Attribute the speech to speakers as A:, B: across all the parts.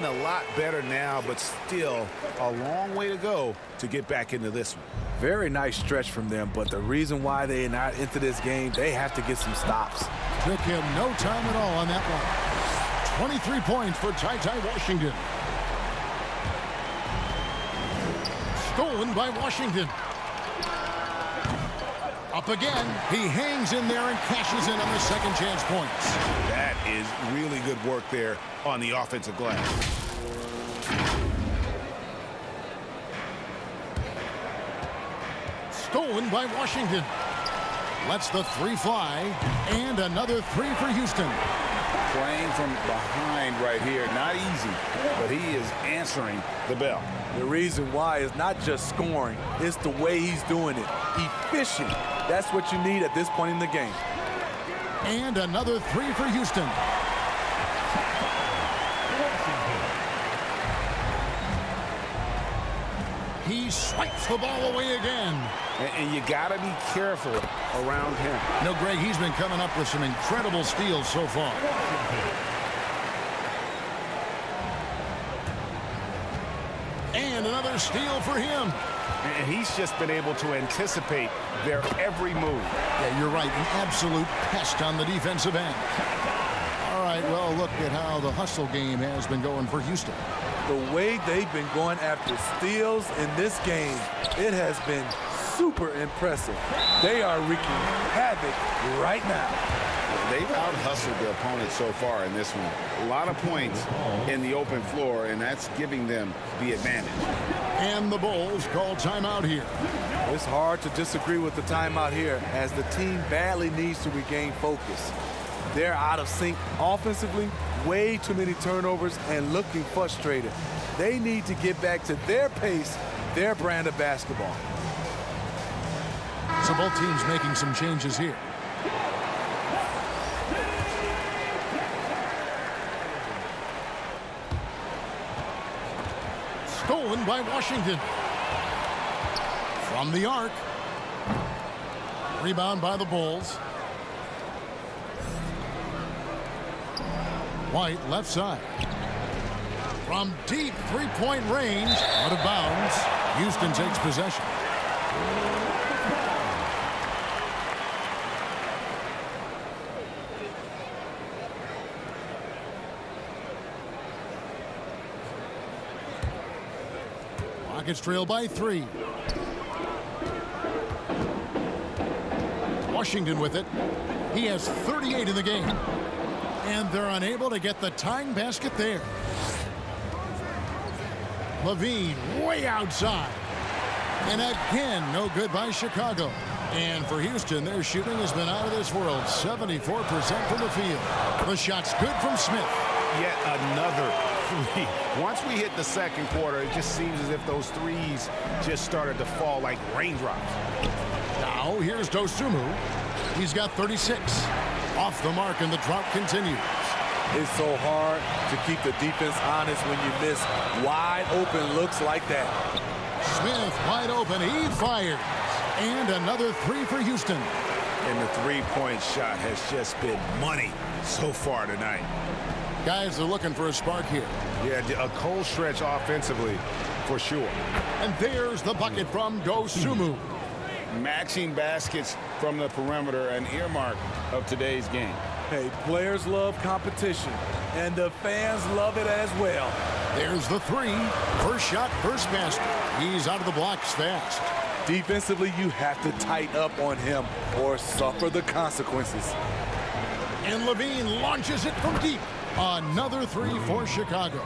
A: playing a lot better now, but still a long way to go to get back into this one.
B: Very nice stretch from them, but the reason why they're not into this game, they have to get some stops.
C: Took him no time at all on that one. 23 points for Ty Washington. Stolen by Washington. Up again. He hangs in there and cashes in on the second chance points.
A: That is really good work there on the offensive glass.
C: Stolen by Washington. Lets the three fly. And another three for Houston.
A: Playing from behind right here, not easy, but he is answering the bell.
B: The reason why is not just scoring, it's the way he's doing it. Efficient. That's what you need at this point in the game.
C: And another three for Houston. He swipes the ball away again.
A: And you got to be careful around him.
C: You know, Greg, he's been coming up with some incredible steals so far. And another steal for him.
A: And he's just been able to anticipate their every move.
C: Yeah, you're right. An absolute pest on the defensive end. All right, well, look at how the hustle game has been going for Houston.
B: The way they've been going after steals in this game, it has been super impressive. They are wreaking havoc right now.
A: They've out-hustled their opponent so far in this one. A lot of points in the open floor, and that's giving them the advantage.
C: And the Bulls call timeout here.
B: It's hard to disagree with the timeout here as the team badly needs to regain focus. They're out of sync offensively, way too many turnovers, and looking frustrated. They need to get back to their pace, their brand of basketball.
C: So both teams making some changes here. Stolen by Washington. From the arc. Rebound by the Bulls. White left side. From deep three-point range. Out of bounds. Houston takes possession. Rockets trail by 3. Washington with it. He has 38 in the game. And they're unable to get the tying basket there. Levine way outside. And again, no good by Chicago. And for Houston, their shooting has been out of this world. 74% from the field. The shot's good from Smith.
A: Yet another three. Once we hit the second quarter, it just seems as if those threes just started to fall like raindrops.
C: Now here's Dosunmu. He's got 36. Off the mark, and the drought continues.
B: It's so hard to keep the defense honest when you miss wide open looks like that.
C: Smith wide open. He fires. And another three for Houston.
A: And the three-point shot has just been money so far tonight.
C: Guys are looking for a spark here.
A: Yeah, a cold stretch offensively for sure.
C: And there's the bucket from Dosunmu.
A: Matching baskets from the perimeter, an earmark of today's game.
B: Hey, players love competition, and the fans love it as well.
C: There's the three. First shot, first basket. He's out of the blocks fast.
B: Defensively, you have to tighten up on him or suffer the consequences.
C: And Levine launches it from deep. Another three for Chicago.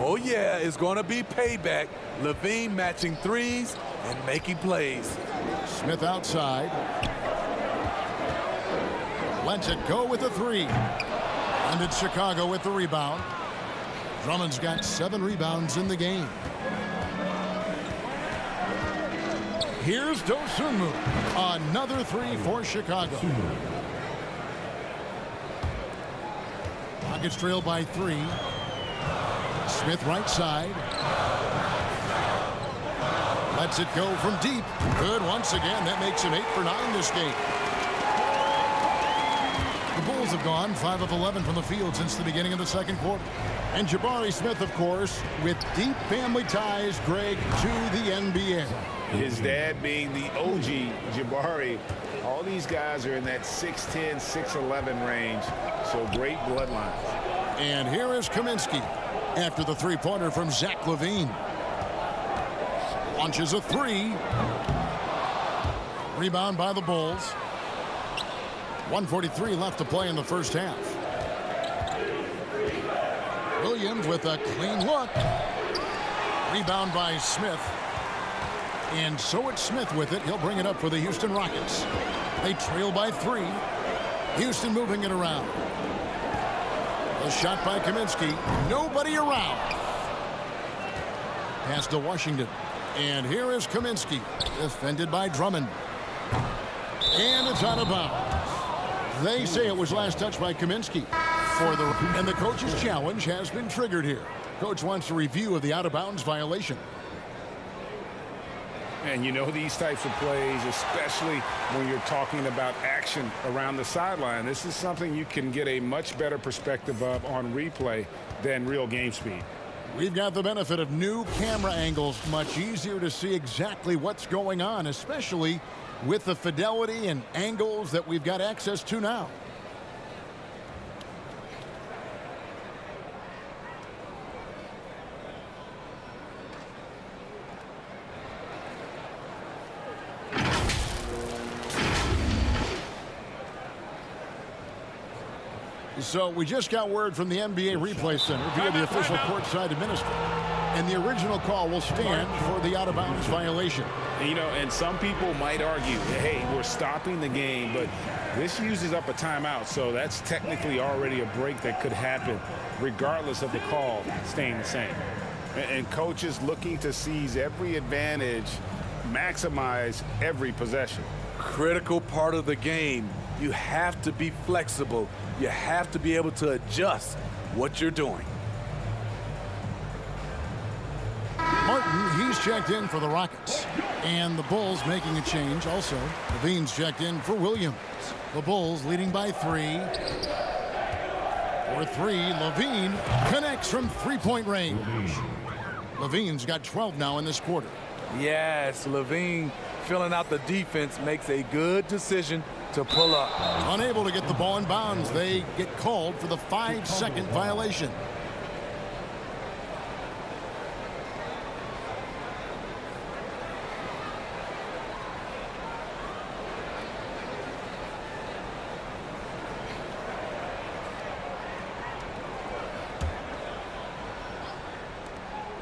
B: Oh, yeah, it's going to be payback. Levine matching threes and making plays.
C: Smith outside. Lets it go with a three. And it's Chicago with the rebound. Drummond's got 7 rebounds in the game. Here's Dosunmu. Another three for Chicago. Rockets trail by 3. Smith right side. Lets it go from deep. Good once again. That makes him 8 for 9 this game. The Bulls have gone 5 of 11 from the field since the beginning of the second quarter. And Jabari Smith, of course, with deep family ties, Greg, to the NBA.
A: His dad being the OG Jabari. All these guys are in that 6'10", 6'11" range, so great bloodlines.
C: And here is Kaminsky after the three-pointer from Zach LaVine. Launches a three. Rebound by the Bulls. 1:43 left to play in the first half. Williams with a clean look. Rebound by Smith. And so it's Smith with it. He'll bring it up for the Houston Rockets. They trail by 3. Houston moving it around. A shot by Kaminsky. Nobody around. Pass to Washington. And here is Kaminsky. Defended by Drummond. And it's out of bounds. They say it was last touched by Kaminsky. And the coach's challenge has been triggered here. Coach wants a review of the out-of-bounds violation.
A: And you know these types of plays, especially when you're talking about action around the sideline, this is something you can get a much better perspective of on replay than real game speed.
C: We've got the benefit of new camera angles. Much easier to see exactly what's going on, especially with the fidelity and angles that we've got access to now. So we just got word from the NBA Replay Center via the official courtside administrator. And the original call will stand for the out-of-bounds violation.
A: You know, and some people might argue, hey, we're stopping the game, but this uses up a timeout, so that's technically already a break that could happen regardless of the call staying the same. And coaches looking to seize every advantage, maximize every possession.
B: Critical part of the game. You have to be flexible. You have to be able to adjust what you're doing.
C: Martin, he's checked in for the Rockets. And the Bulls making a change also. LaVine's checked in for Williams. The Bulls leading by 3. For 3, LaVine connects from three-point range. LaVine's got 12 now in this quarter.
B: Yes, LaVine filling out the defense makes a good decision to pull up.
C: Unable to get the ball in bounds. They get called for the 5-second violation.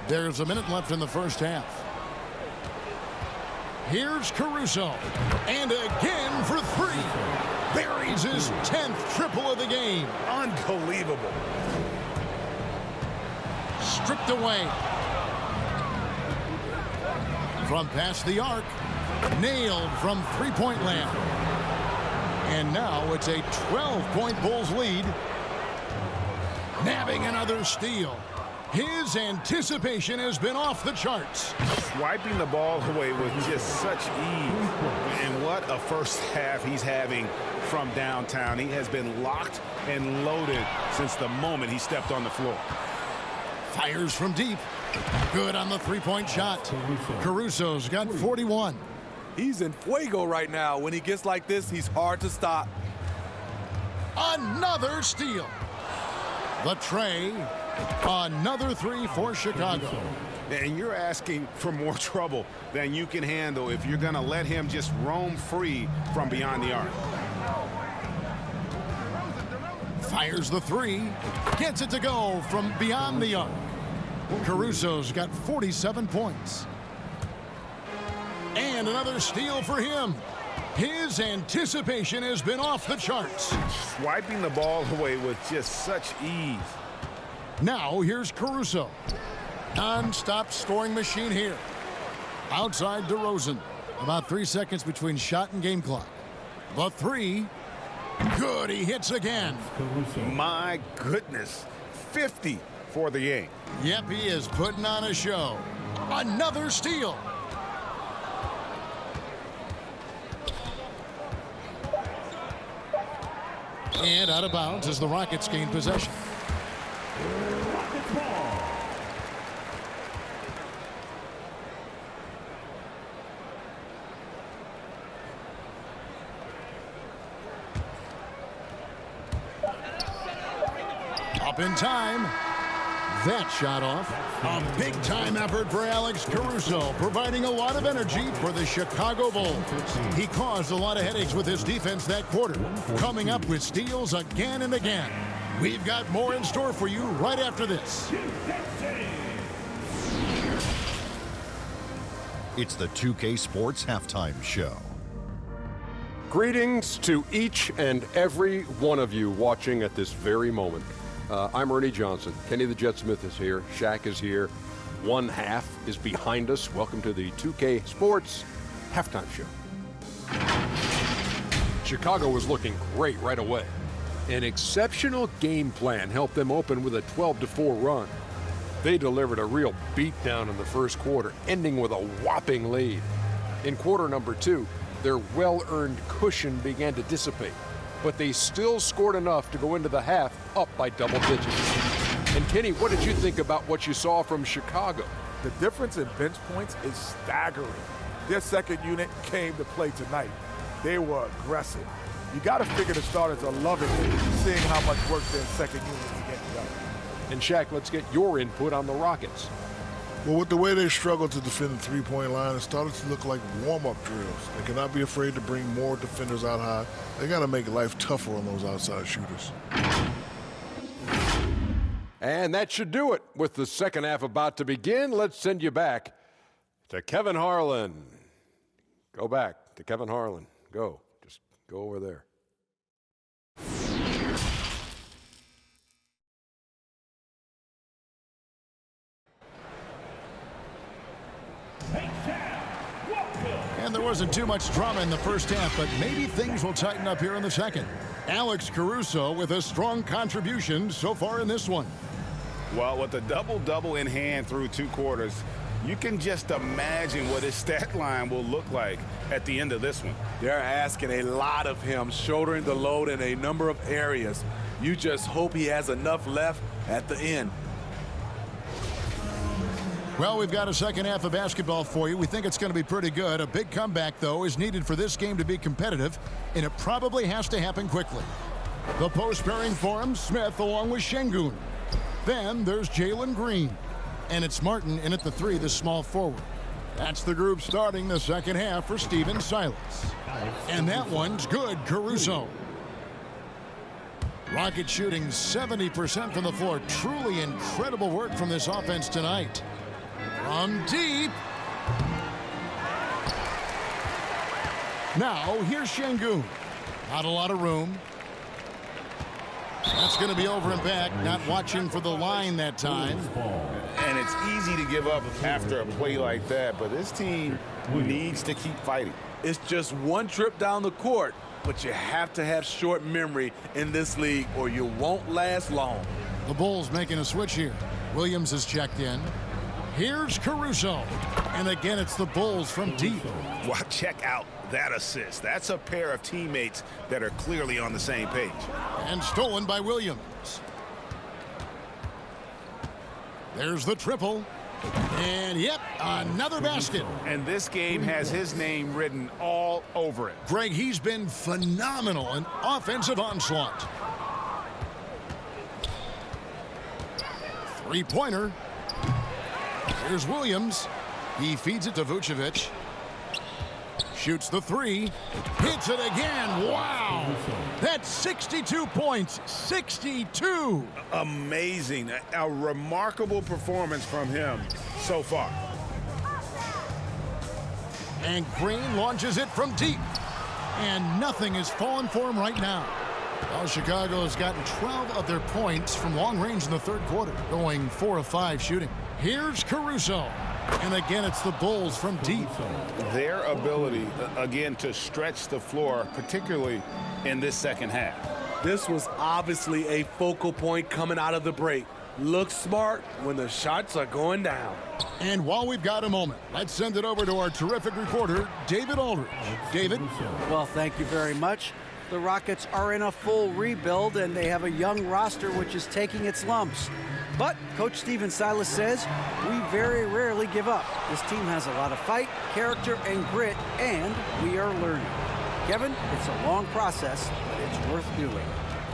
C: There's a minute left in the first half. Here's Caruso. And again for 3. Buries his 10th triple of the game.
A: Unbelievable.
C: Stripped away. From past the arc. Nailed from three-point land. And now it's a 12-point Bulls lead. Nabbing another steal. His anticipation has been off the charts.
A: Wiping the ball away with just such ease. And what a first half he's having from downtown. He has been locked and loaded since the moment he stepped on the floor.
C: Fires from deep. Good on the three-point shot. Caruso's got 41.
B: He's in fuego right now. When he gets like this, he's hard to stop.
C: Another steal. The tray. Another 3 for Chicago.
A: And you're asking for more trouble than you can handle if you're going to let him just roam free from beyond the arc.
C: Fires the 3. Gets it to go from beyond the arc. Caruso's got 47 points. And another steal for him. His anticipation has been off the charts.
A: Swiping the ball away with just such ease.
C: Now here's Caruso. Non-stop scoring machine here. Outside DeRozan. About 3 seconds between shot and game clock. The 3. Good, he hits again.
A: My goodness. 50 for the game.
C: Yep, he is putting on a show. Another steal. And out of bounds as the Rockets gain possession. Up in time. That shot off. A big-time effort for Alex Caruso, providing a lot of energy for the Chicago Bulls. He caused a lot of headaches with his defense that quarter, coming up with steals again and again. We've got more in store for you right after this.
D: It's the 2K Sports Halftime Show.
E: Greetings to each and every one of you watching at this very moment. I'm Ernie Johnson. Kenny the Jet Smith is here. Shaq is here. One half is behind us. Welcome to the 2K Sports Halftime Show. Chicago was looking great right away. An exceptional game plan helped them open with a 12-4 run. They delivered a real beatdown in the first quarter, ending with a whopping lead. In quarter number 2, their well-earned cushion began to dissipate, but they still scored enough to go into the half up by double digits. And Kenny, what did you think about what you saw from Chicago?
F: The difference in bench points is staggering. Their second unit came to play tonight. They were aggressive. You got to figure the starters are loving seeing how much work their second unit is getting done.
E: And Shaq, let's get your input on the Rockets.
G: Well, with the way they struggled to defend the three-point line, it started to look like warm-up drills. They cannot be afraid to bring more defenders out high. They got to make life tougher on those outside shooters.
E: And that should do it. With the second half about to begin, let's send you back to Kevin Harlan. Go back to Kevin Harlan. Go. Just go over there.
C: And there wasn't too much drama in the first half, but maybe things will tighten up here in the second. Alex Caruso with a strong contribution so far in this one.
A: Well, with a double-double in hand through 2 quarters, you can just imagine what his stat line will look like at the end of this one.
B: They're asking a lot of him, shouldering the load in a number of areas. You just hope he has enough left at the end.
C: Well, we've got a second half of basketball for you. We think it's going to be pretty good. A big comeback, though, is needed for this game to be competitive, and it probably has to happen quickly. The post pairing for him, Smith along with Şengün. Then there's Jalen Green. And it's Martin in at the 3, the small forward. That's the group starting the second half for Stephen Silas. And that one's good, Caruso. Rocket shooting 70% from the floor. Truly incredible work from this offense tonight. From deep. Now, here's Şengün. Not a lot of room. That's going to be over and back. Not watching for the line that time.
A: And it's easy to give up after a play like that, but this team needs to keep fighting.
B: It's just one trip down the court, but you have to have short memory in this league or you won't last long.
C: The Bulls making a switch here. Williams is checked in. Here's Caruso. And again, it's the Bulls from deep.
A: Well, check out that assist. That's a pair of teammates that are clearly on the same page.
C: And stolen by Williams. There's the triple. And, yep, another basket.
A: And this game has his name written all over it.
C: Greg, he's been phenomenal in offensive onslaught. Three-pointer. Here's Williams. He feeds it to Vucevic. Shoots the 3. Hits it again. Wow. That's 62 points. 62.
A: Amazing. A remarkable performance from him so far.
C: And Green launches it from deep. And nothing is falling for him right now. Well, Chicago has gotten 12 of their points from long range in the third quarter, going 4 of 5 shooting. Here's Caruso. And again, it's the Bulls from deep.
A: Their ability, again, to stretch the floor, particularly in this second half.
B: This was obviously a focal point coming out of the break. Look smart when the shots are going down.
C: And while we've got a moment, let's send it over to our terrific reporter, David Aldridge. David?
H: Well, thank you very much. The Rockets are in a full rebuild, and they have a young roster which is taking its lumps. But Coach Stephen Silas says, we very rarely give up. This team has a lot of fight, character, and grit, and we are learning. Kevin, it's a long process, but it's worth doing.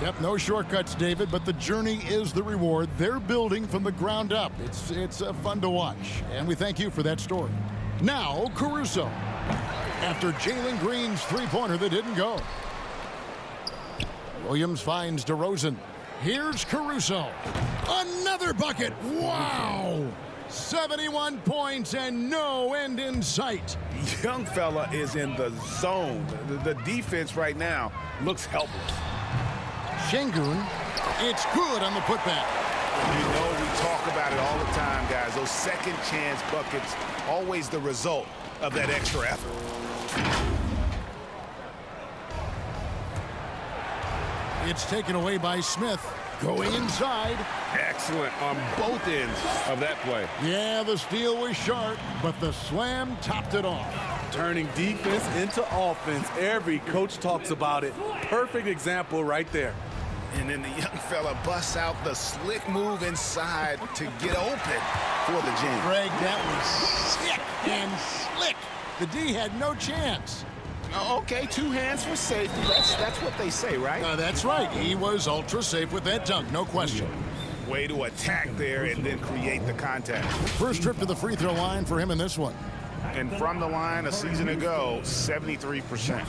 C: Yep, no shortcuts, David, but the journey is the reward. They're building from the ground up. It's fun to watch, and we thank you for that story. Now, Caruso. After Jalen Green's three-pointer that didn't go. Williams finds DeRozan. Here's Caruso. Another bucket. Wow! 71 points and no end in sight.
A: Young fella is in the zone. The defense right now looks helpless.
C: Şengün, it's good on the putback.
A: You know we talk about it all the time, guys. Those second chance buckets, always the result of that extra effort.
C: It's taken away by Smith. Going inside.
A: Excellent on both ends of that play.
C: Yeah, the steal was sharp, but the slam topped it off.
B: Turning defense into offense. Every coach talks about it. Perfect example right there.
A: And then the young fella busts out the slick move inside to get open for the jam.
C: Greg, that was sick and slick. The D had no chance.
A: Okay, two hands for safety. That's what they say, right?
C: That's right. He was ultra safe with that dunk, no question.
A: Way to attack there and then create the contact.
C: First trip to the free throw line for him in this one.
A: And from the line a season ago, 73%.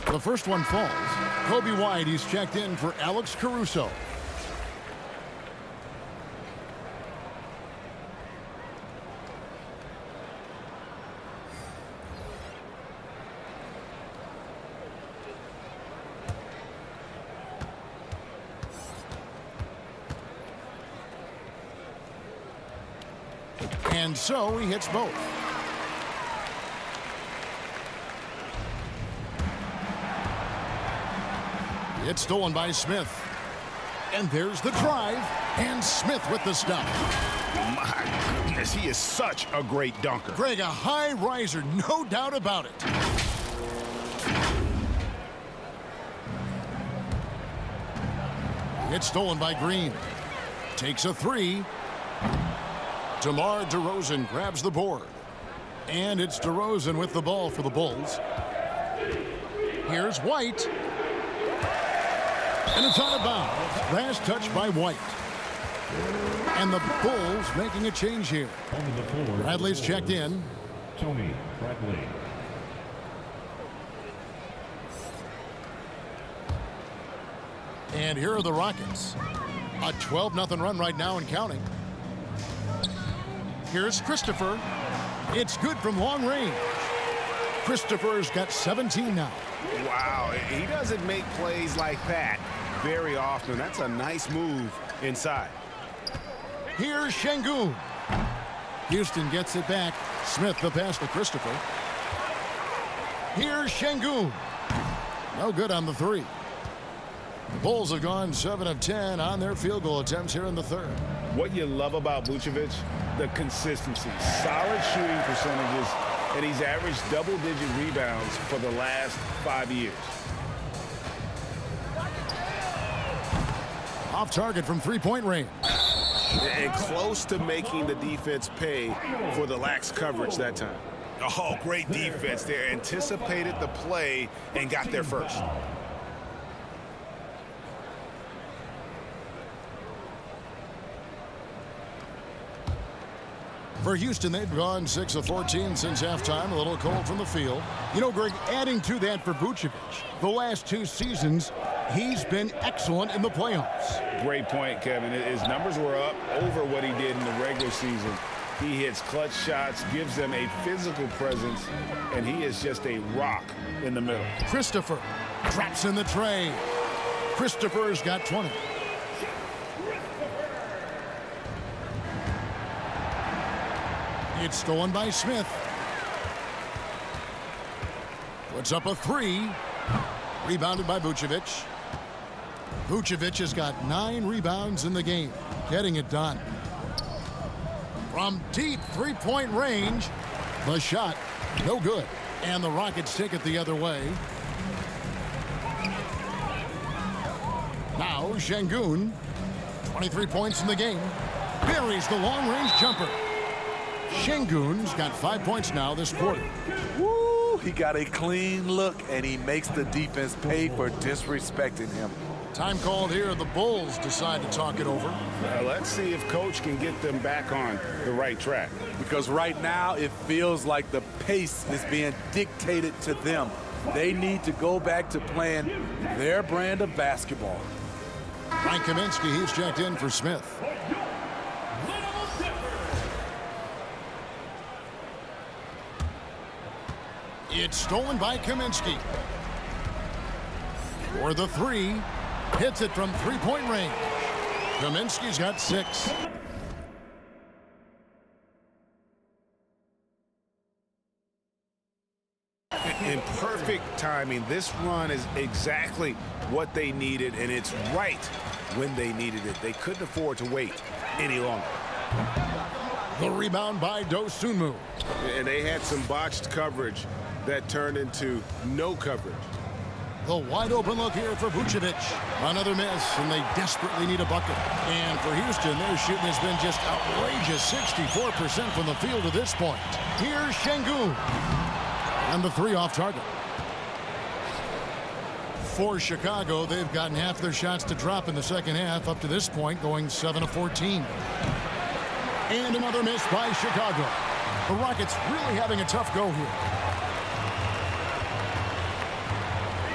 C: The first one falls. Kobe White, he's checked in for Alex Caruso. And so he hits both. It's stolen by Smith. And there's the drive. And Smith with the stop.
A: My goodness, he is such a great dunker.
C: Greg, a high riser, no doubt about it. It's stolen by Green. Takes a three. DeMar DeRozan grabs the board. And it's DeRozan with the ball for the Bulls. Here's White. And it's out of bounds. Last touch by White. And the Bulls making a change here. Bradley's checked in.
I: Tony Bradley.
C: And here are the Rockets. A 12-0 run right now and counting. Here's Christopher. It's good from long range. Christopher's got 17 now.
A: Wow, he doesn't make plays like that very often. That's a nice move inside.
C: Here's Şengün. Houston gets it back. Smith the pass to Christopher. Here's Şengün. No good on the three. The Bulls have gone 7 of 10 on their field goal attempts here in the third.
A: What you love about Vucevic, the consistency, solid shooting percentages, and he's averaged double-digit rebounds for the last 5 years.
C: Off target from three-point range.
A: And close to making the defense pay for the lax coverage that time. Oh, great defense there. Anticipated the play and got there first.
C: For Houston, they've gone 6 of 14 since halftime. A little cold from the field. You know, Greg, adding to that for Vucevic, the last 2 seasons, he's been excellent in the playoffs.
A: Great point, Kevin. His numbers were up over what he did in the regular season. He hits clutch shots, gives them a physical presence, and he is just a rock in the middle.
C: Christopher. Drops in the tray. Christopher's got 20. It's stolen by Smith. Puts up a 3. Rebounded by Vucevic. Vucevic has got 9 rebounds in the game. Getting it done. From deep three-point range, the shot, no good. And the Rockets take it the other way. Now Şengün, 23 points in the game. Buries the long-range jumper. Şengün's got 5 points now this quarter.
B: Woo! He got a clean look, and he makes the defense pay for disrespecting him.
C: Time called here. The Bulls decide to talk it over.
A: Let's see if Coach can get them back on the right track.
B: Because right now it feels like the pace is being dictated to them. They need to go back to playing their brand of basketball.
C: Frank Kaminsky, he's checked in for Smith. It's stolen by Kaminsky. For the 3. Hits it from three-point range. Kaminsky's got 6.
A: In perfect timing, this run is exactly what they needed, and it's right when they needed it. They couldn't afford to wait any longer.
C: The rebound by Dosunmu.
A: And they had some botched coverage that turned into no coverage.
C: The wide open look here for Vucevic. Another miss, and they desperately need a bucket. And for Houston, their shooting has been just outrageous. 64% from the field to this point. Here's Şengün. And the 3 off target. For Chicago, they've gotten half their shots to drop in the second half up to this point, going 7 of 14. And another miss by Chicago. The Rockets really having a tough go here.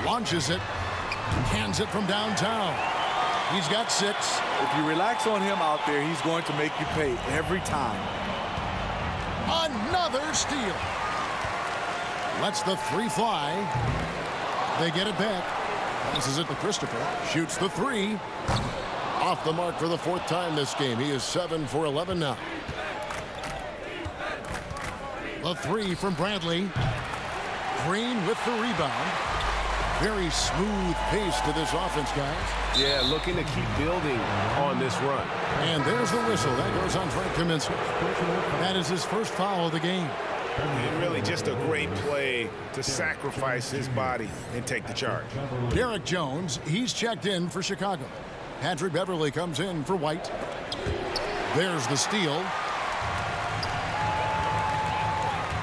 C: Launches it, hands it from downtown. He's got 6.
B: If you relax on him out there, he's going to make you pay every time.
C: Another steal. Lets the 3 fly. They get it back. Passes it to Christopher. Shoots the 3. Off the mark for the 4th time this game. He is 7 for 11 now. The 3 from Bradley. Green with the rebound. Very smooth pace to this offense, guys.
A: Yeah, looking to keep building on this run.
C: And there's the whistle. That goes on Frank Kaminsky. That is his first foul of the game.
A: And really just a great play to sacrifice his body and take the charge.
C: Derek Jones, he's checked in for Chicago. Patrick Beverly comes in for White. There's the steal.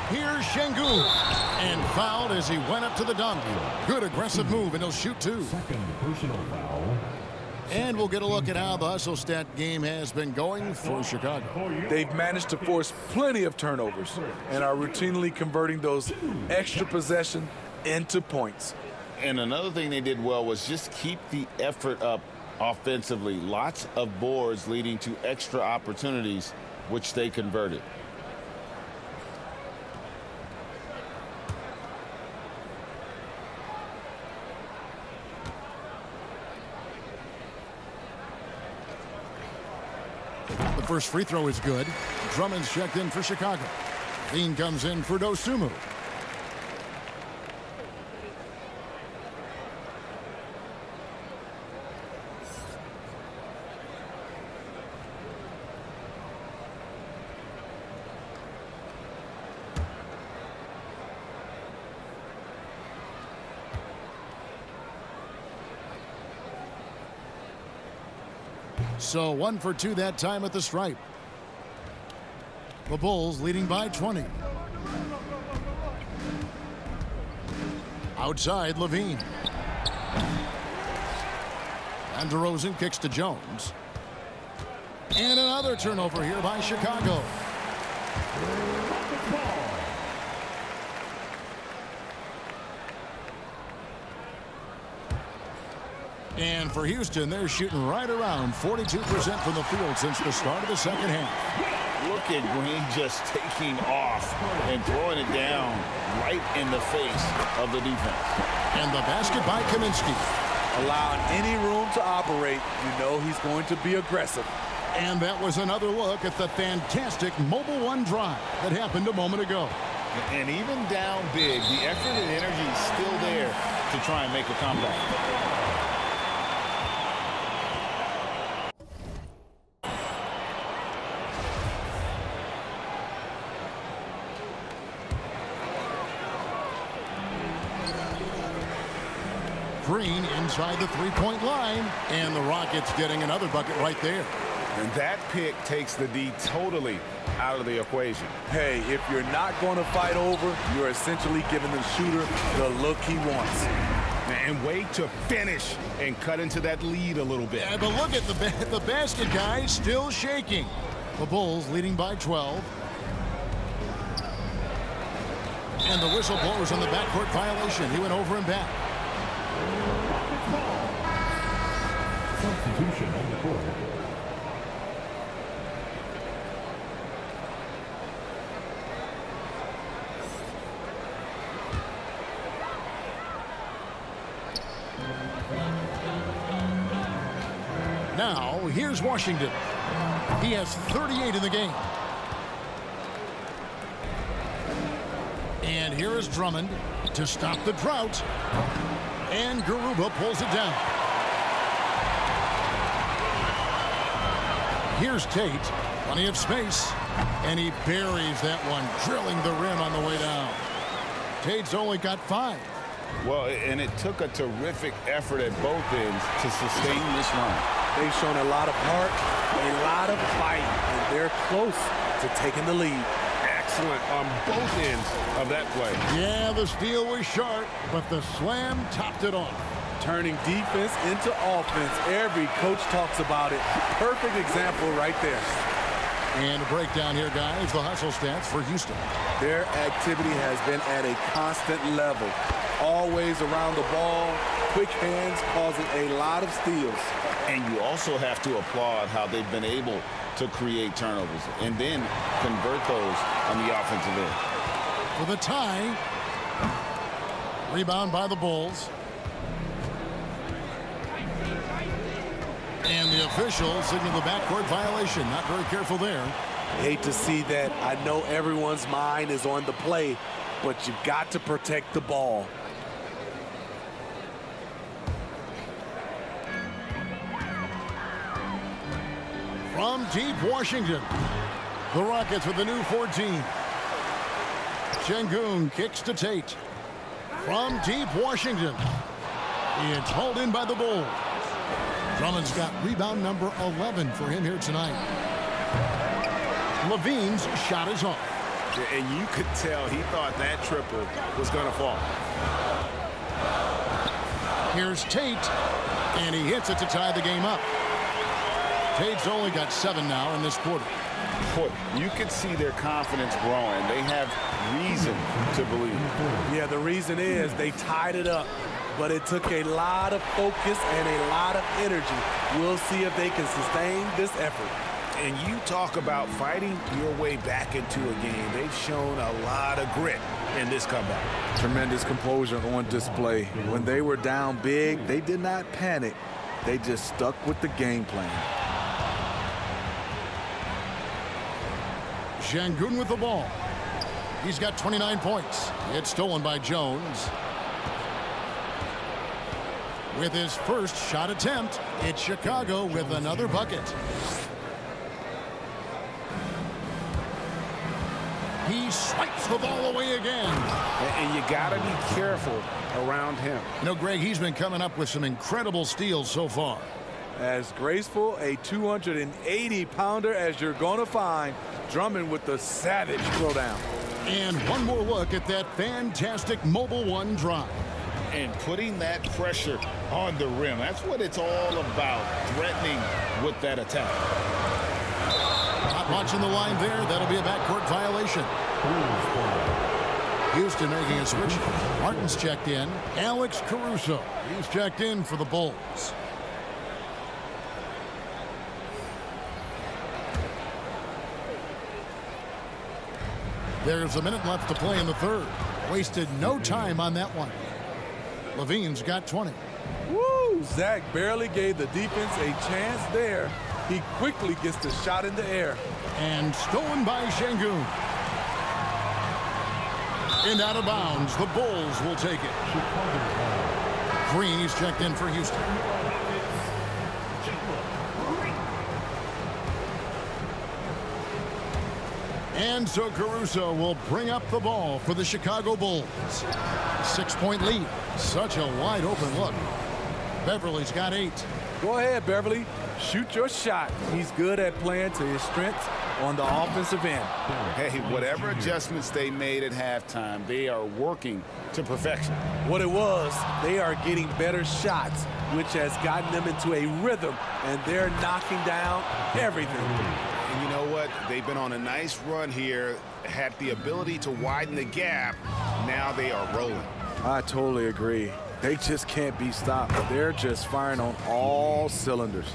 C: Here's Şengün. And fouled as he went up to the dunk. Good aggressive move, and he'll shoot 2.
I: Second personal foul.
C: And we'll get a look at how the hustle stat game has been going for Chicago.
B: They've managed to force plenty of turnovers and are routinely converting those extra possessions into points.
J: And another thing they did well was just keep the effort up offensively. Lots of boards leading to extra opportunities, which they converted.
C: The first free throw is good. Drummond's checked in for Chicago. Dean comes in for Dosunmu. So 1 for 2 that time at the stripe. The Bulls leading by 20. Outside, Levine. And DeRozan kicks to Jones. And another turnover here by Chicago. And for Houston, they're shooting right around 42% from the field since the start of the second half.
J: Look at Green just taking off and throwing it down right in the face of the defense.
C: And the basket by Kaminsky.
B: Allowing any room to operate, you know he's going to be aggressive.
C: And that was another look at the fantastic Mobile One drive that happened a moment ago.
J: And even down big, the effort and energy is still there to try and make a comeback.
C: Green inside the three-point line, and the Rockets getting another bucket right there.
J: And that pick takes the D totally out of the equation.
B: Hey, if you're not going to fight over, you're essentially giving the shooter the look he wants.
A: And wait to finish and cut into that lead a little bit.
C: Yeah, but look at the basket, guys, still shaking. The Bulls leading by 12. And the whistle blows on the backcourt violation. He went over and back.
I: Substitution on the court.
C: Now, here's Washington. He has 38 in the game. And here is Drummond to stop the drought. And Garuba pulls it down. Here's Tate. Plenty of space. And he buries that one, drilling the rim on the way down. Tate's only got 5.
J: Well, and it took a terrific effort at both ends to sustain this run.
B: They've shown a lot of heart, a lot of fight, and they're close to taking the lead.
A: Excellent on both ends of that play.
C: Yeah, the steal was sharp, but the slam topped it off.
B: Turning defense into offense. Every coach talks about it. Perfect example right there.
C: And a breakdown here, guys. The hustle stats for Houston.
B: Their activity has been at a constant level. Always around the ball. Quick hands causing a lot of steals.
J: And you also have to applaud how they've been able to create turnovers and then convert those on the offensive end.
C: For the tie. Rebound by the Bulls. And the officials signal the backcourt violation. Not very careful there.
B: Hate to see that. I know everyone's mind is on the play, but you've got to protect the ball.
C: From deep Washington, the Rockets with the new 14. Sengun kicks to Tate. From deep Washington, it's hauled in by the Bulls. Drummond's got rebound number 11 for him here tonight. Levine's shot is off.
A: And you could tell he thought that triple was going to fall.
C: Here's Tate, and he hits it to tie the game up. Tate's only got 7 now in this quarter.
J: Boy, you can see their confidence growing. They have reason to believe.
B: Yeah, the reason is they tied it up, but it took a lot of focus and a lot of energy. We'll see if they can sustain this effort.
A: And you talk about fighting your way back into a game. They've shown a lot of grit in this comeback.
B: Tremendous composure on display. When they were down big, they did not panic. They just stuck with the game plan.
C: Sengun with the ball. He's got 29 points. It's stolen by Jones. With his first shot attempt, it's Chicago with another bucket. He swipes the ball away again.
A: And you got to be careful around him.
C: You know, Greg, he's been coming up with some incredible steals so far.
B: As graceful a 280-pounder as you're going to find. Drummond with the savage throwdown.
C: And one more look at that fantastic Mobile One drive.
J: And putting that pressure on the rim. That's what it's all about, threatening with that attack.
C: Not watching the line there. That'll be a backcourt violation. Houston making a switch. Martin's checked in. Alex Caruso. He's checked in for the Bulls. There's a minute left to play in the third. Wasted no time on that one. Levine's got 20.
B: Woo! Zach barely gave the defense a chance there. He quickly gets the shot in the air.
C: And stolen by Şengün. And out of bounds. The Bulls will take it. Green is checked in for Houston. And so Caruso will bring up the ball for the Chicago Bulls. 6-point lead. Such a wide open look. Beverly's got 8.
B: Go ahead, Beverly. Shoot your shot. He's good at playing to his strengths on the offensive end.
J: Hey, whatever adjustments they made at halftime, they are working to perfection.
B: What it was, they are getting better shots, which has gotten them into a rhythm, and they're knocking down everything.
J: And you know what? They've been on a nice run here, had the ability to widen the gap. Now they are rolling.
B: I totally agree. They just can't be stopped. They're just firing on all cylinders.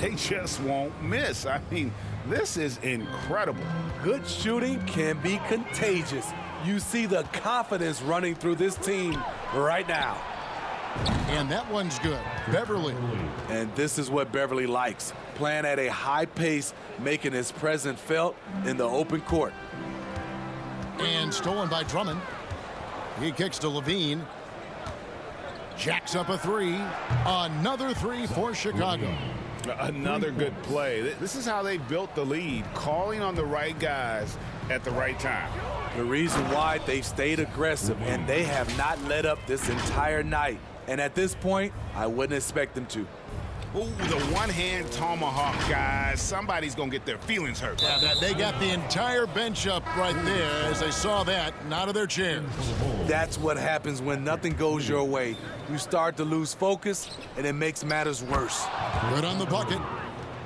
J: They just won't miss. I mean, this is incredible.
B: Good shooting can be contagious. You see the confidence running through this team right now.
C: And that one's good. Beverly.
B: And this is what Beverly likes. Playing at a high pace, making his presence felt in the open court.
C: And stolen by Drummond. He kicks to Levine. Jacks up a 3. Another 3 for Chicago.
J: Another good play. This is how they built the lead, calling on the right guys at the right time.
B: The reason why they've stayed aggressive, and they have not let up this entire night. And at this point, I wouldn't expect them to.
J: Ooh, the one-hand tomahawk, guys. Somebody's going to get their feelings hurt.
C: Yeah, they got the entire bench up right there as they saw that and out of their chairs.
B: That's what happens when nothing goes your way. You start to lose focus, and it makes matters worse.
C: Good on the bucket.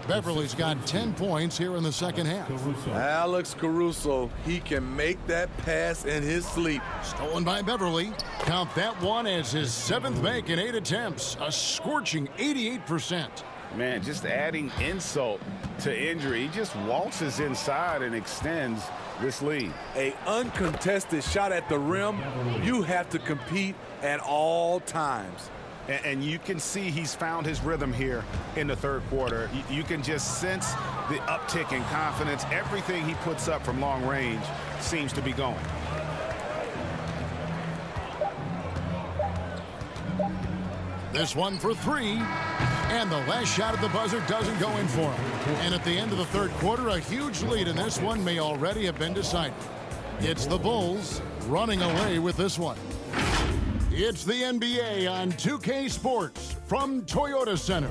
C: Beverly's got 10 points here in the second half.
B: Alex Caruso, he can make that pass in his sleep.
C: Stolen by Beverly. Count that one as his 7th make in 8 attempts. A scorching 88%.
J: Man, just adding insult to injury. He just waltzes inside and extends this lead.
B: An uncontested shot at the rim, you have to compete at all times.
J: And you can see he's found his rhythm here in the third quarter. You can just sense the uptick in confidence. Everything he puts up from long range seems to be going.
C: This one for 3. And the last shot at the buzzer doesn't go in for him. And at the end of the third quarter, a huge lead in this one may already have been decided. It's the Bulls running away with this one. It's the NBA on 2K Sports from Toyota Center.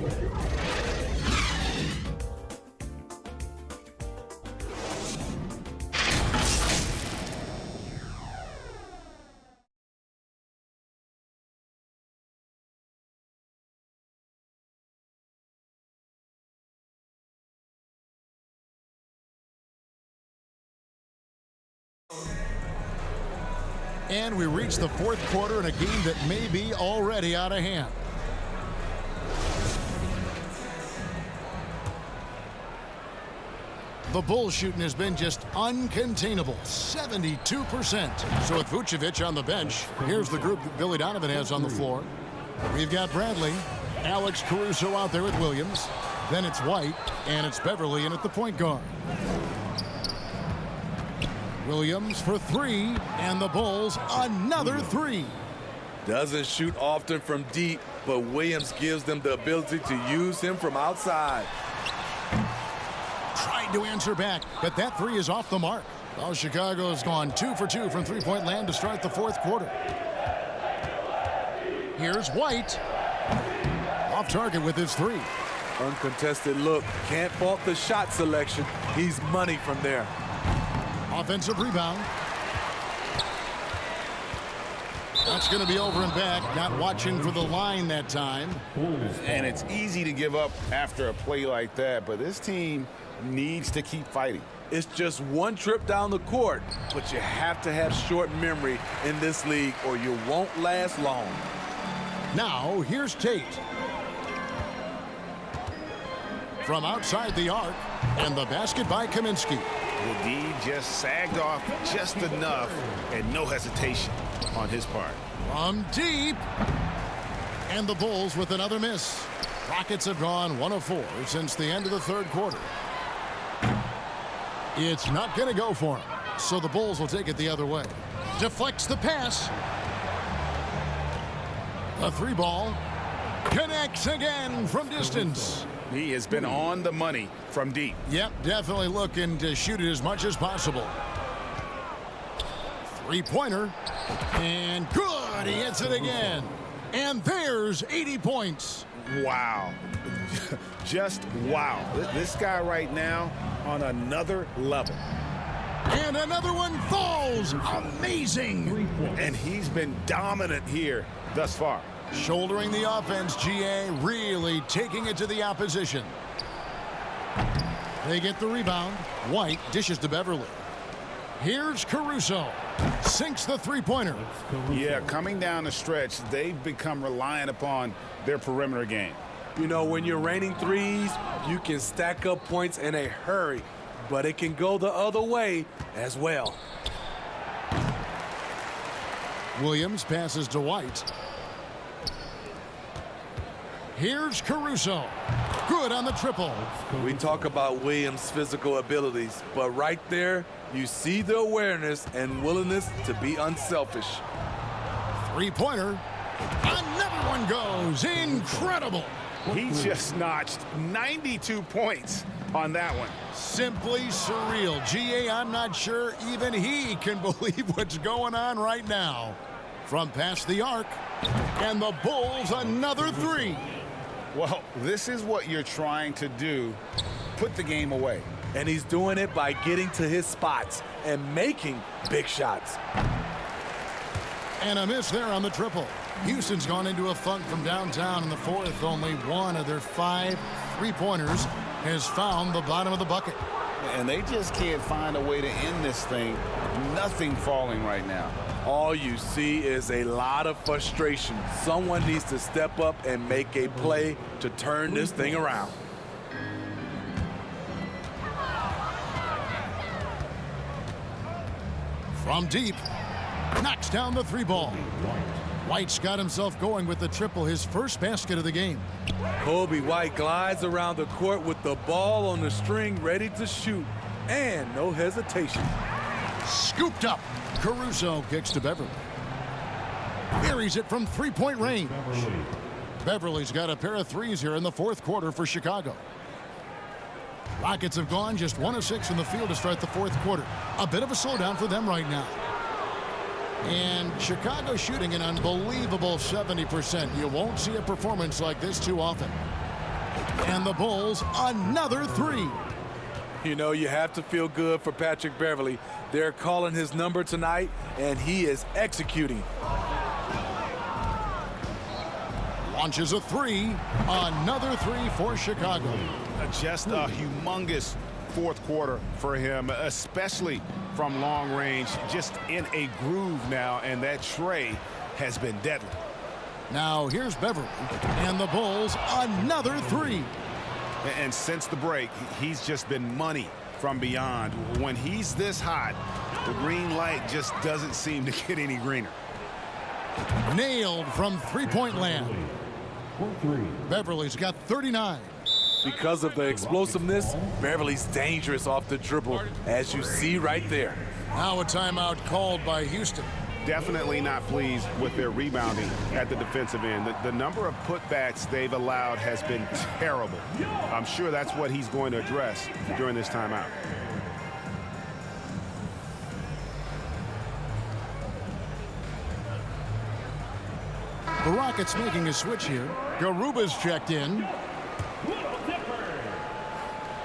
C: And we reach the fourth quarter in a game that may be already out of hand. The Bulls shooting has been just uncontainable, 72%. So with Vucevic on the bench, here's the group that Billy Donovan has on the floor. We've got Bradley, Alex Caruso out there with Williams. Then it's White, and it's Beverly in at the point guard. Williams for 3, and the Bulls another 3.
B: Doesn't shoot often from deep, but Williams gives them the ability to use him from outside.
C: Tried to answer back, but that 3 is off the mark. Well, Chicago has gone 2 for 2 from three-point land to start the fourth quarter. Here's White. Off target with his 3.
B: Uncontested look. Can't fault the shot selection. He's money from there.
C: Offensive rebound. That's going to be over and back. Not watching for the line that time.
J: And it's easy to give up after a play like that, but this team needs to keep fighting.
B: It's just one trip down the court, but you have to have short memory in this league or you won't last long.
C: Now, here's Tate. From outside the arc, and the basket by Kaminsky.
A: The D just sagged off just enough and no hesitation on his part.
C: From deep. And the Bulls with another miss. Rockets have gone 1 of 4 since the end of the third quarter. It's not going to go for him, so the Bulls will take it the other way. Deflects the pass. The 3 ball connects again from distance.
A: He has been on the money from deep.
C: Yep, definitely looking to shoot it as much as possible. 3-pointer. And good. He hits it again. And there's 80 points.
A: Wow. Just wow. This guy right now on another level.
C: And another one falls. Amazing.
A: And he's been dominant here thus far.
C: Shouldering the offense, GA really taking it to the opposition. They get the rebound. White dishes to Beverly. Here's Caruso. Sinks the 3-pointer.
A: Yeah, coming down the stretch, they've become reliant upon their perimeter game.
B: You know, when you're raining threes, you can stack up points in a hurry, but it can go the other way as well.
C: Williams passes to White. Here's Caruso. Good on the triple.
B: We talk about Williams' physical abilities, but right there, you see the awareness and willingness to be unselfish.
C: 3-pointer. Another one goes. Incredible.
A: He just notched 92 points on that one.
C: Simply surreal. GA, I'm not sure even he can believe what's going on right now. From past the arc. And the Bulls another 3.
A: Well, this is what you're trying to do. Put the game away.
B: And he's doing it by getting to his spots and making big shots.
C: And a miss there on the triple. Houston's gone into a funk from downtown in the fourth. Only one of their 5 3-pointers has found the bottom of the bucket.
A: And they just can't find a way to end this thing. Nothing falling right now.
B: All you see is a lot of frustration. Someone needs to step up and make a play to turn this thing around.
C: From deep, knocks down the 3-ball. White's got himself going with the triple, his first basket of the game.
B: Kobe White glides around the court with the ball on the string ready to shoot, and no hesitation.
C: Scooped up. Caruso kicks to Beverly. Buries it from 3-point range. Beverly's got a pair of threes here in the fourth quarter for Chicago. Rockets have gone just 1 of 6 in the field to start the fourth quarter. A bit of a slowdown for them right now. And Chicago shooting an unbelievable 70%. You won't see a performance like this too often. And the Bulls, another 3.
B: You know, you have to feel good for Patrick Beverly. They're calling his number tonight, and he is executing.
C: Launches a 3. Another 3 for Chicago.
A: Just a humongous fourth quarter for him, especially from long range. Just in a groove now, and that tray has been deadly.
C: Now here's Beverly, and the Bulls another 3.
A: And since the break, he's just been money from beyond. When he's this hot, the green light just doesn't seem to get any greener.
C: Nailed from 3-point land. Beverly's got 39.
B: Because of the explosiveness, Beverly's dangerous off the dribble, as you see right there.
C: Now a timeout called by Houston.
A: Definitely not pleased with their rebounding at the defensive end. The number of putbacks they've allowed has been terrible. I'm sure that's what he's going to address during this timeout.
C: The Rockets making a switch here. Garuba's checked in.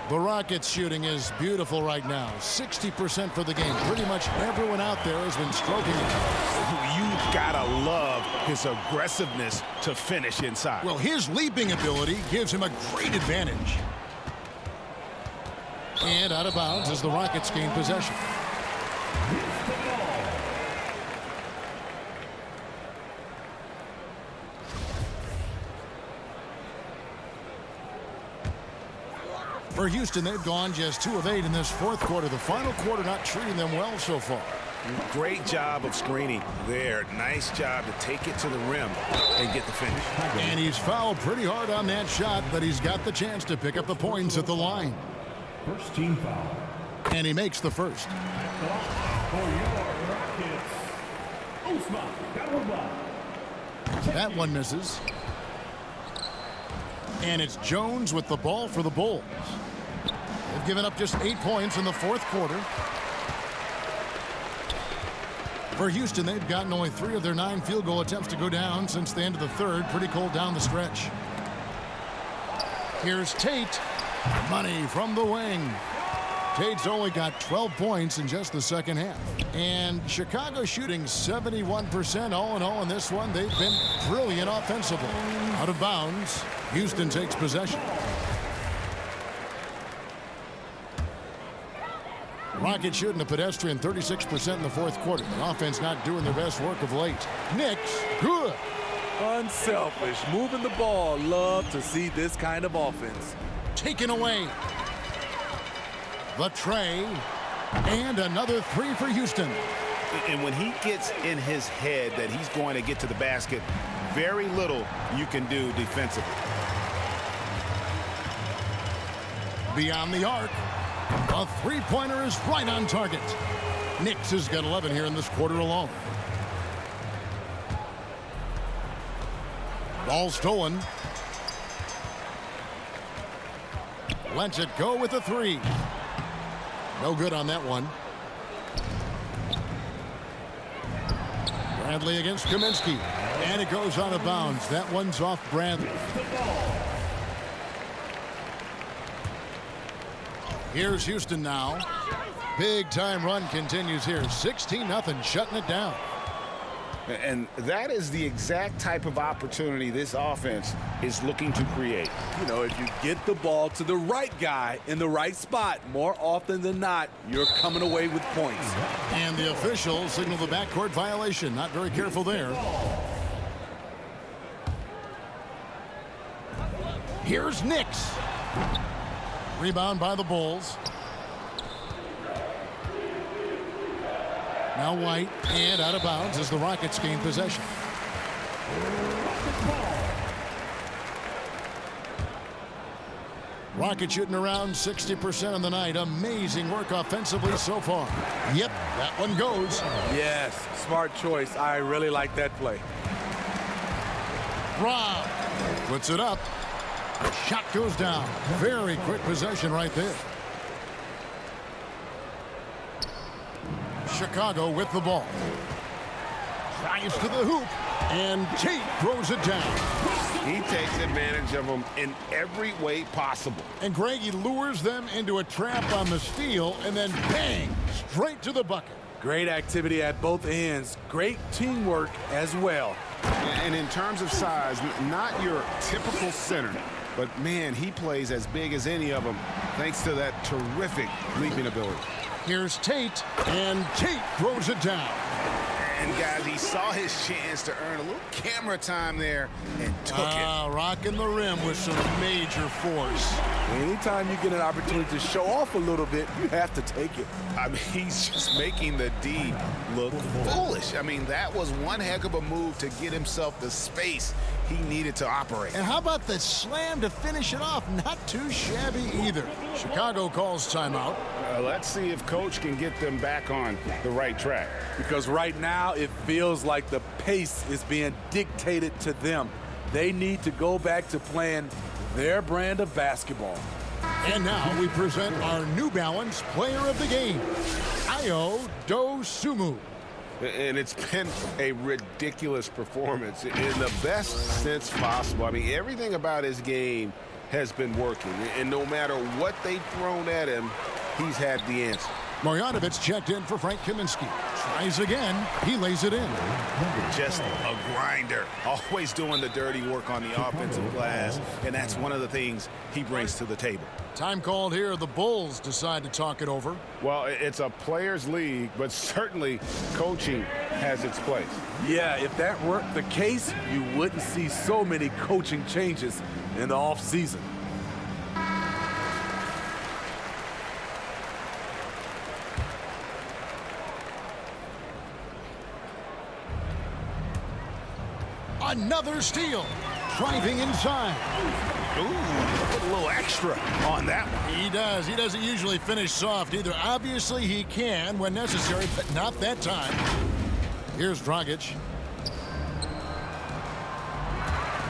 C: The Rockets shooting is beautiful right now. 60% for the game. Pretty much everyone out there has been stroking it.
A: You've got to love his aggressiveness to finish inside.
C: Well, his leaping ability gives him a great advantage. And out of bounds as the Rockets gain possession. For Houston, they've gone just 2 of 8 in this fourth quarter. The final quarter not treating them well so far.
J: Great job of screening there. Nice job to take it to the rim and get the finish.
C: And he's fouled pretty hard on that shot, but he's got the chance to pick up the points at the line.
I: First team foul.
C: And he makes the first.
I: For your Rockets, Usman Garuba.
C: That one misses. And it's Jones with the ball for the Bulls. They've given up just 8 points in the fourth quarter. For Houston, they've gotten only 3 of their 9 field goal attempts to go down since the end of the third. Pretty cold down the stretch. Here's Tate. Money from the wing. Tate's only got 12 points in just the second half. And Chicago shooting 71% all in all in this one. They've been brilliant offensively. Out of bounds. Houston takes possession. Rockets shooting a pedestrian 36% in the fourth quarter. The offense not doing their best work of late. Knicks, good.
B: Unselfish, moving the ball. Love to see this kind of offense.
C: Taken away. The tray. And another 3 for Houston.
J: And when he gets in his head that he's going to get to the basket, very little you can do defensively.
C: Beyond the arc. A three-pointer is right on target. Knicks has got 11 here in this quarter alone. Ball stolen. Lets it go with a 3. No good on that one. Bradley against Kaminsky. And it goes out of bounds. That one's off Bradley. Here's Houston now. Big time run continues here. 16-0, shutting it down.
J: And that is the exact type of opportunity this offense is looking to create.
B: You know, if you get the ball to the right guy in the right spot, more often than not, you're coming away with points.
C: And the official signaled the backcourt violation. Not very careful there. Here's Knicks. Rebound by the Bulls. Now White, and out of bounds as the Rockets gain possession. Rockets shooting around 60% on the night. Amazing work offensively so far. Yep, that one goes.
B: Yes, smart choice. I really like that play.
C: Rob puts it up. Shot goes down. Very quick possession right there. Chicago with the ball. Drives to the hoop. And Tate throws it down.
J: He takes advantage of them in every way possible.
C: And Greg, he lures them into a trap on the steal. And then bang, straight to the bucket.
B: Great activity at both ends. Great teamwork as well.
J: And in terms of size, not your typical center. But, man, he plays as big as any of them thanks to that terrific leaping ability.
C: Here's Tate, and Tate throws it down.
J: And, guys, he saw his chance to earn a little camera time there and took it.
C: Rocking the rim with some major force.
B: Anytime you get an opportunity to show off a little bit, you have to take it.
J: I mean, he's just making the D look foolish. I mean, that was one heck of a move to get himself the space he needed to operate.
C: And how about the slam to finish it off? Not too shabby either. Chicago calls timeout.
J: Let's see if Coach can get them back on the right track.
B: Because right now it feels like the pace is being dictated to them. They need to go back to playing their brand of basketball.
C: And now we present our New Balance Player of the Game, Ayo Dosunmu.
J: And it's been a ridiculous performance in the best sense possible. I mean, everything about his game has been working. And no matter what they've thrown at him, he's had the answer.
C: Marjanovic checked in for Frank Kaminsky. Tries again. He lays it in.
J: Just a grinder. Always doing the dirty work on the offensive glass. And that's one of the things he brings to the table.
C: Time called here. The Bulls decide to talk it over.
J: Well, it's a players' league, but certainly coaching has its place.
B: Yeah, if that weren't the case, you wouldn't see so many coaching changes in the offseason.
C: Another steal. Driving inside.
J: Ooh, put a little extra on that one.
C: He does. He doesn't usually finish soft either. Obviously, he can when necessary, but not that time. Here's Dragic.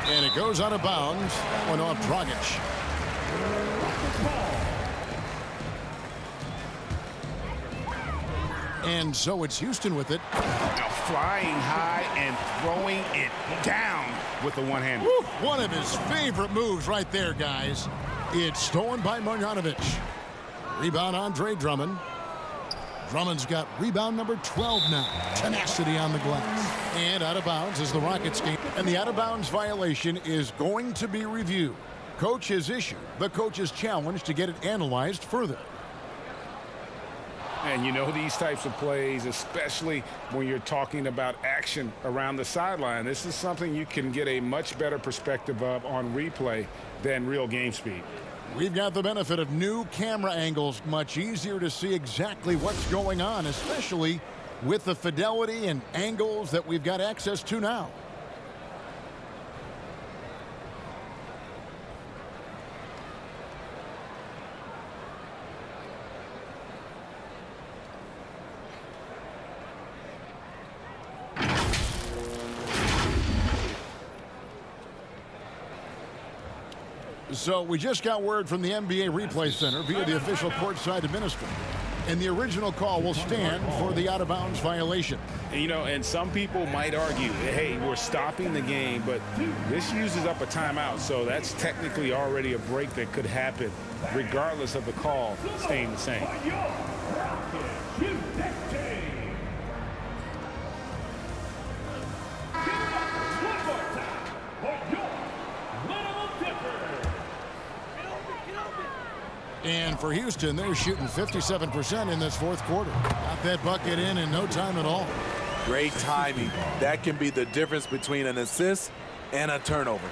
C: And it goes out of bounds. That one off Dragic. And so it's Houston with it.
A: Now flying high and throwing it down with the one-hand.
C: One of his favorite moves right there, guys. It's stolen by Marjanovic. Rebound Andre Drummond. Drummond's got rebound number 12 now. Tenacity on the glass. And out of bounds is the Rockets game. And the out-of-bounds violation is going to be reviewed. Coach has issued the coach's challenge to get it analyzed further.
A: And you know these types of plays, especially when you're talking about action around the sideline, this is something you can get a much better perspective of on replay than real game speed.
C: We've got the benefit of new camera angles, much easier to see exactly what's going on, especially with the fidelity and angles that we've got access to now. So we just got word from the NBA Replay Center via the official courtside administrator. And the original call will stand for the out-of-bounds violation.
A: You know, and some people might argue, hey, we're stopping the game, but this uses up a timeout, so that's technically already a break that could happen regardless of the call staying the same.
C: And for Houston, they're shooting 57% in this fourth quarter. Got that bucket in no time at all.
B: Great timing. That can be the difference between an assist and a turnover.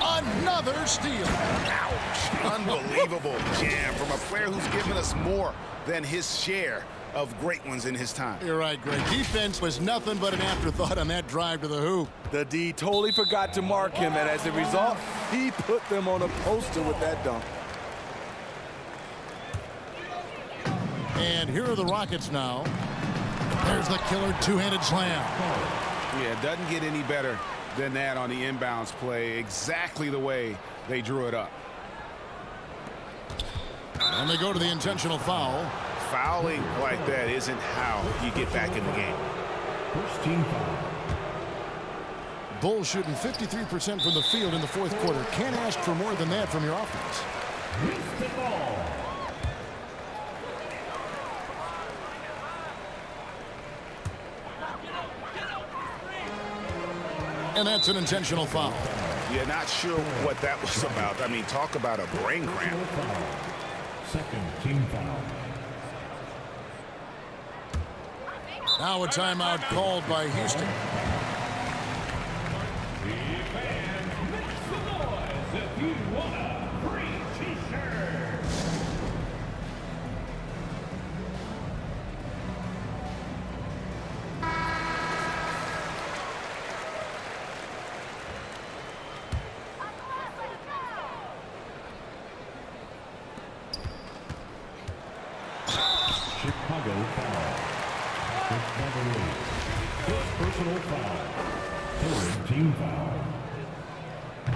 C: Another steal.
J: Ouch. Unbelievable jam from a player who's given us more than his share of great ones in his time.
C: You're right, Greg. Defense was nothing but an afterthought on that drive to the hoop.
B: The D totally forgot to mark him, and as a result, he put them on a poster with that dunk.
C: And here are the Rockets now. There's the killer two-handed slam.
J: Yeah, it doesn't get any better than that on the inbounds play. Exactly the way they drew it up.
C: And they go to the intentional foul.
J: Fouling like that isn't how you get back in the game.
I: First team foul.
C: Bulls shooting 53% from the field in the fourth quarter. Can't ask for more than that from your offense.
I: Houston ball.
C: And that's an intentional foul.
J: Yeah, not sure what that was about. I mean, talk about a brain cramp.
I: Second team foul.
C: Now a timeout called by Houston.
I: Fans, make some noise if you want a free t-shirt. Chicago foul. Number 8. First personal foul. Third team foul.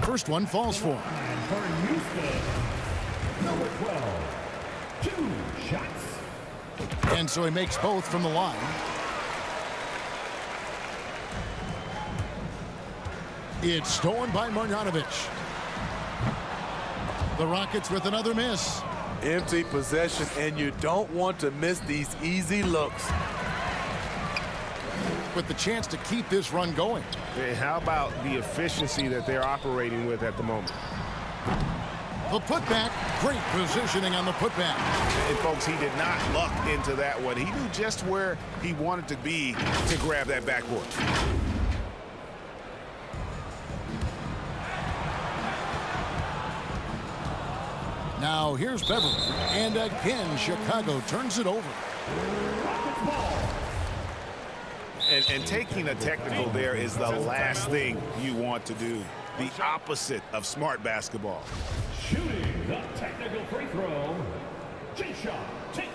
C: First one falls for him.
I: And for Houston, number 12. 2 shots.
C: And so he makes both from the line. It's stolen by Marjanovic. The Rockets with another miss.
B: Empty possession, and you don't want to miss these easy looks.
C: With the chance to keep this run going.
J: Hey, how about the efficiency that they're operating with at the moment?
C: The putback, great positioning on the putback.
J: And folks, he did not luck into that one. He knew just where he wanted to be to grab that backboard.
C: Now here's Beverly, and again Chicago turns it over.
J: And taking a technical there is the last thing you want to do. The opposite of smart basketball.
I: Shooting the technical free throw, Jayshawn Tate.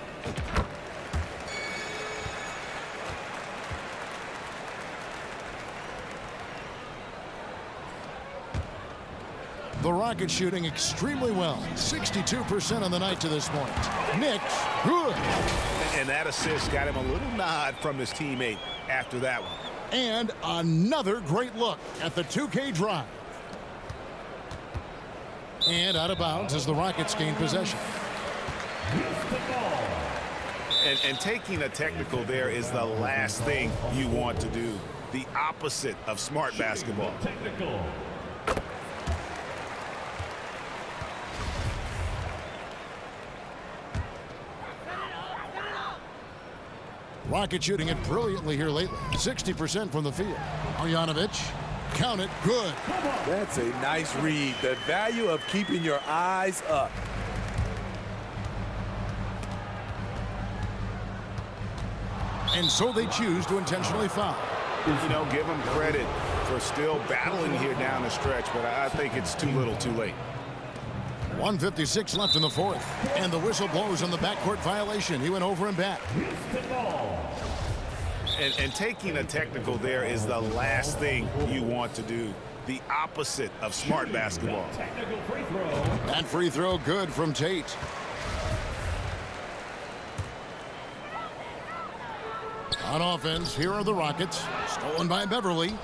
C: The Rockets shooting extremely well. 62% on the night to this point. Knicks, good.
J: And that assist got him a little nod from his teammate after that one.
C: And another great look at the 2K drive. And out of bounds as the Rockets gain possession.
J: And taking a technical there is the last thing you want to do. The opposite of smart basketball.
I: Technical.
C: Rocket shooting it brilliantly here lately. 60% from the field. Marjanovic, count it, good.
B: That's a nice read. The value of keeping your eyes up.
C: And so they choose to intentionally foul.
J: You know, give them credit for still battling here down the stretch, but I think it's too little too late.
C: 1:56 left in the fourth. And the whistle blows on the backcourt violation. He went over and back.
J: And taking a technical there is the last thing you want to do. The opposite of smart basketball.
I: Technical free throw.
C: That free throw good from Tate. On offense, here are the Rockets. Stolen by Beverly.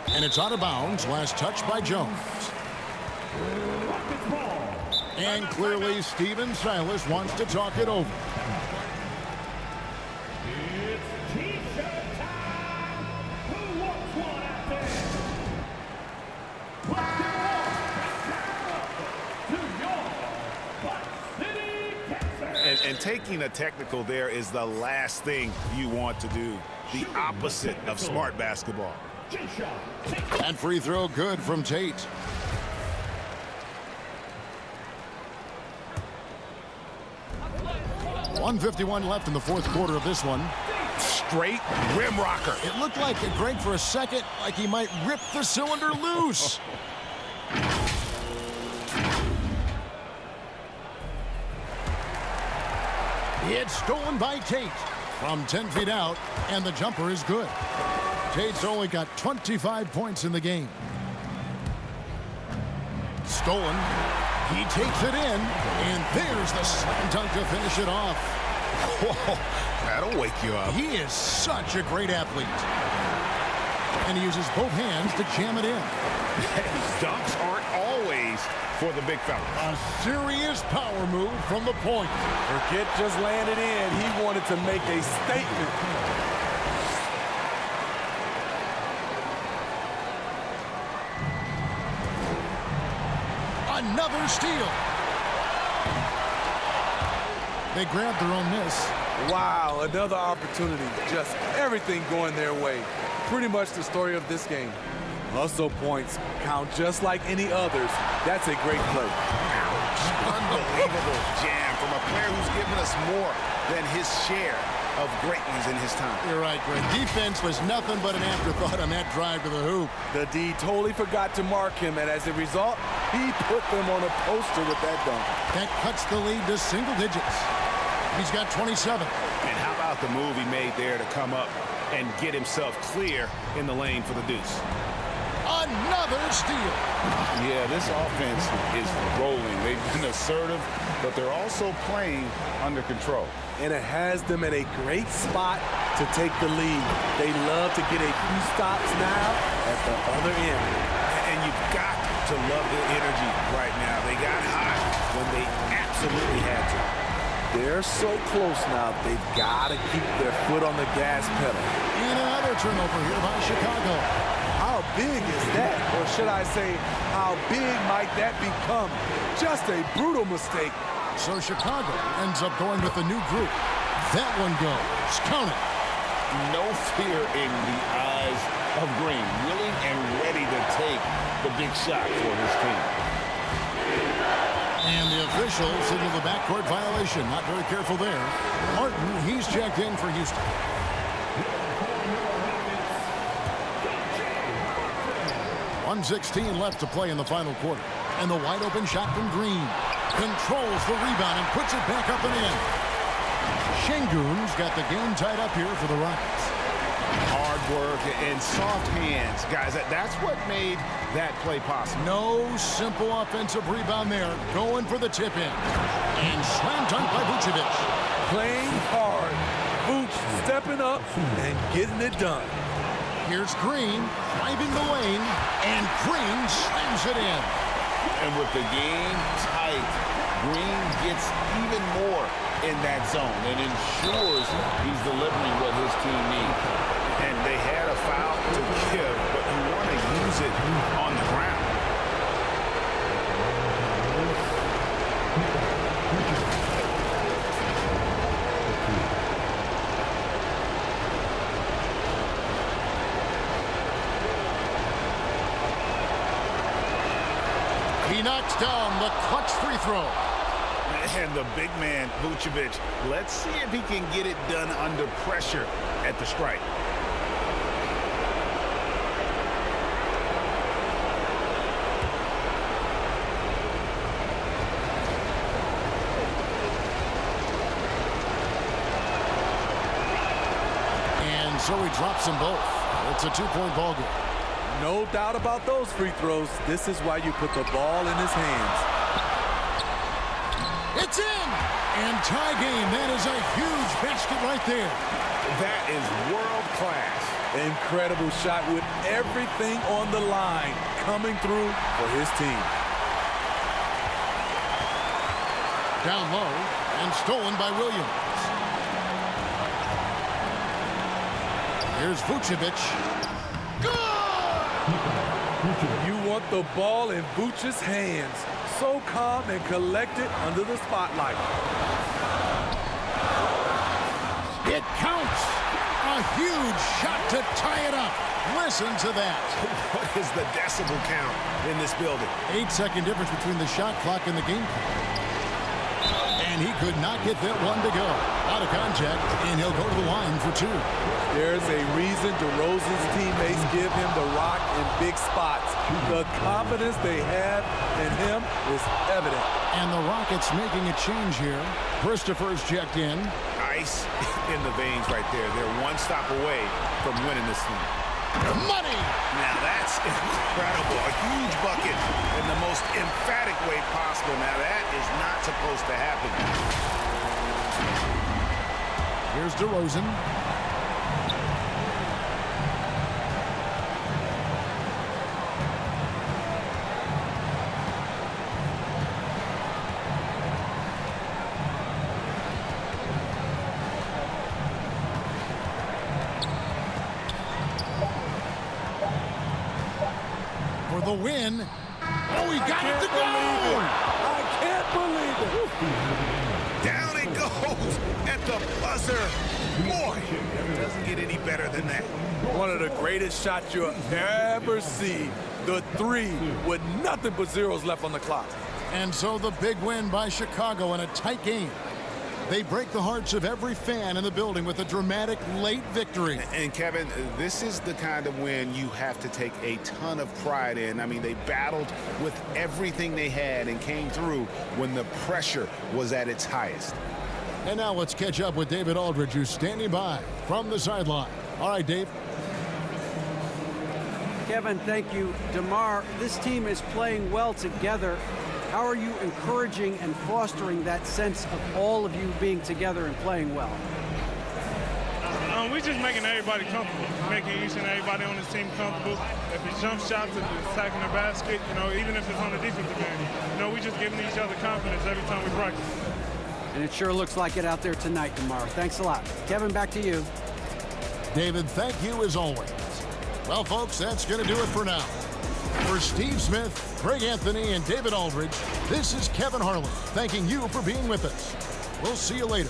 C: And it's out of bounds. Last touch by Jones. And clearly Stephen Silas wants to talk it over.
I: It's T-shirt time. Who wants one out there? Let's get to your Buck City, Kansas.
J: And taking a technical there is the last thing you want to do. The opposite of smart basketball.
C: That free throw good from Tate. .151 left in the fourth quarter of this one.
J: Straight rim rocker.
C: It looked like Greg for a second, like he might rip the cylinder loose. It's stolen by Tate from 10 feet out, and the jumper is good. Tate's only got 25 points in the game. Stolen. He takes it in, and there's the slam dunk to finish it off.
J: Whoa, that'll wake you up.
C: He is such a great athlete. And he uses both hands to jam it in.
J: Dunks aren't always for the big fella.
C: A serious power move from the point.
B: Burkett just landed in. He wanted to make a statement.
C: Another steal. They grabbed their own miss.
B: Wow, another opportunity. Just everything going their way. Pretty much the story of this game. Hustle points count just like any others. That's a great play.
J: Unbelievable jam from a player who's given us more than his share of great ones in his time.
C: You're right, Greg. Defense was nothing but an afterthought on that drive to the hoop.
B: The D totally forgot to mark him, and as a result, he put them on a poster with that dunk.
C: That cuts the lead to single digits. He's got 27.
J: And how about the move he made there to come up and get himself clear in the lane for the deuce?
C: Another steal.
A: Yeah, this offense is rolling. They've been assertive, but they're also playing under control.
B: And it has them in a great spot to take the lead. They love to get a few stops now at the other end.
J: And you've got to love the energy right now. They got hot when they absolutely had to.
B: They're so close now, they've got to keep their foot on the gas pedal.
C: And another turnover here by Chicago.
B: How big is that? Or should I say, how big might that become? Just a brutal mistake.
C: So Chicago ends up going with the new group. That one goes. Count it.
A: No fear in the eyes of Green. Willing and ready to take the big shot for his team.
C: And the officials signal the backcourt violation. Not very careful there. Martin, he's checked in for Houston. 1:16 left to play in the final quarter. And the wide open shot from Green. Controls the rebound and puts it back up and in. Şengün's got the game tied up here for the Rockets.
A: Hard work and soft hands. Guys, that's what made that play possible.
C: No simple offensive rebound there. Going for the tip-in. And slam dunk by Vucevic.
B: Playing hard. Vooch stepping up and getting it done.
C: Here's Green driving the lane, and Green slams it in.
J: And with the game tight, Green gets even more in that zone and ensures he's delivering what his team needs.
A: And they had a foul to give, but you want to use it on the ground.
C: He knocks down the clutch free throw.
A: And the big man, Vucevic, let's see if he can get it done under pressure at the stripe.
C: And so he drops them both. It's a two-point ball game.
B: No doubt about those free throws. This is why you put the ball in his hands.
C: It's in! And tie game. That is a huge basket right there.
A: That is world class.
B: Incredible shot with everything on the line coming through for his team.
C: Down low and stolen by Williams. Here's Vucevic.
B: You want the ball in Vooch's hands. So calm and collected under the spotlight.
C: It counts. A huge shot to tie it up. Listen to that.
A: What is the decibel count in this building?
C: 8-second difference between the shot clock and the game clock. And he could not get that one to go. Out of contact, and he'll go to the line for two.
B: There's a reason DeRozan's teammates give him the rock in big spots. The confidence they have in him is evident.
C: And the Rockets making a change here. Christopher's checked in.
A: Ice in the veins right there. They're one stop away from winning this thing.
C: Money!
A: Now that's incredible. A huge bucket in the most emphatic way possible. Now that is not supposed to happen.
C: Here's DeRozan. For the win. Oh, he got it to go!
B: I can't believe it.
A: Down it goes at the buzzer. Boy, it doesn't get any better than that.
B: One of the greatest shots you'll ever see. The three with nothing but zeros left on the clock.
C: And so the big win by Chicago in a tight game. They break the hearts of every fan in the building with a dramatic late victory.
A: And Kevin, this is the kind of win you have to take a ton of pride in. I mean, they battled with everything they had and came through when the pressure was at its highest.
C: And now let's catch up with David Aldridge, who's standing by from the sideline. All right, Dave.
H: Kevin, thank you. DeMar, this team is playing well together. How are you encouraging and fostering that sense of all of you being together and playing well?
K: We're just making everybody comfortable, making each and everybody on this team comfortable. If it's jump shots, if it's attacking the basket, even if it's on the defensive end, we're just giving each other confidence every time we practice.
H: And it sure looks like it out there tonight, DeMar. Thanks a lot. Kevin, back to you.
C: David, thank you as always. Well, folks, that's going to do it for now. For Steve Smith, Greg Anthony, and David Aldridge, this is Kevin Harlan thanking you for being with us. We'll see you later.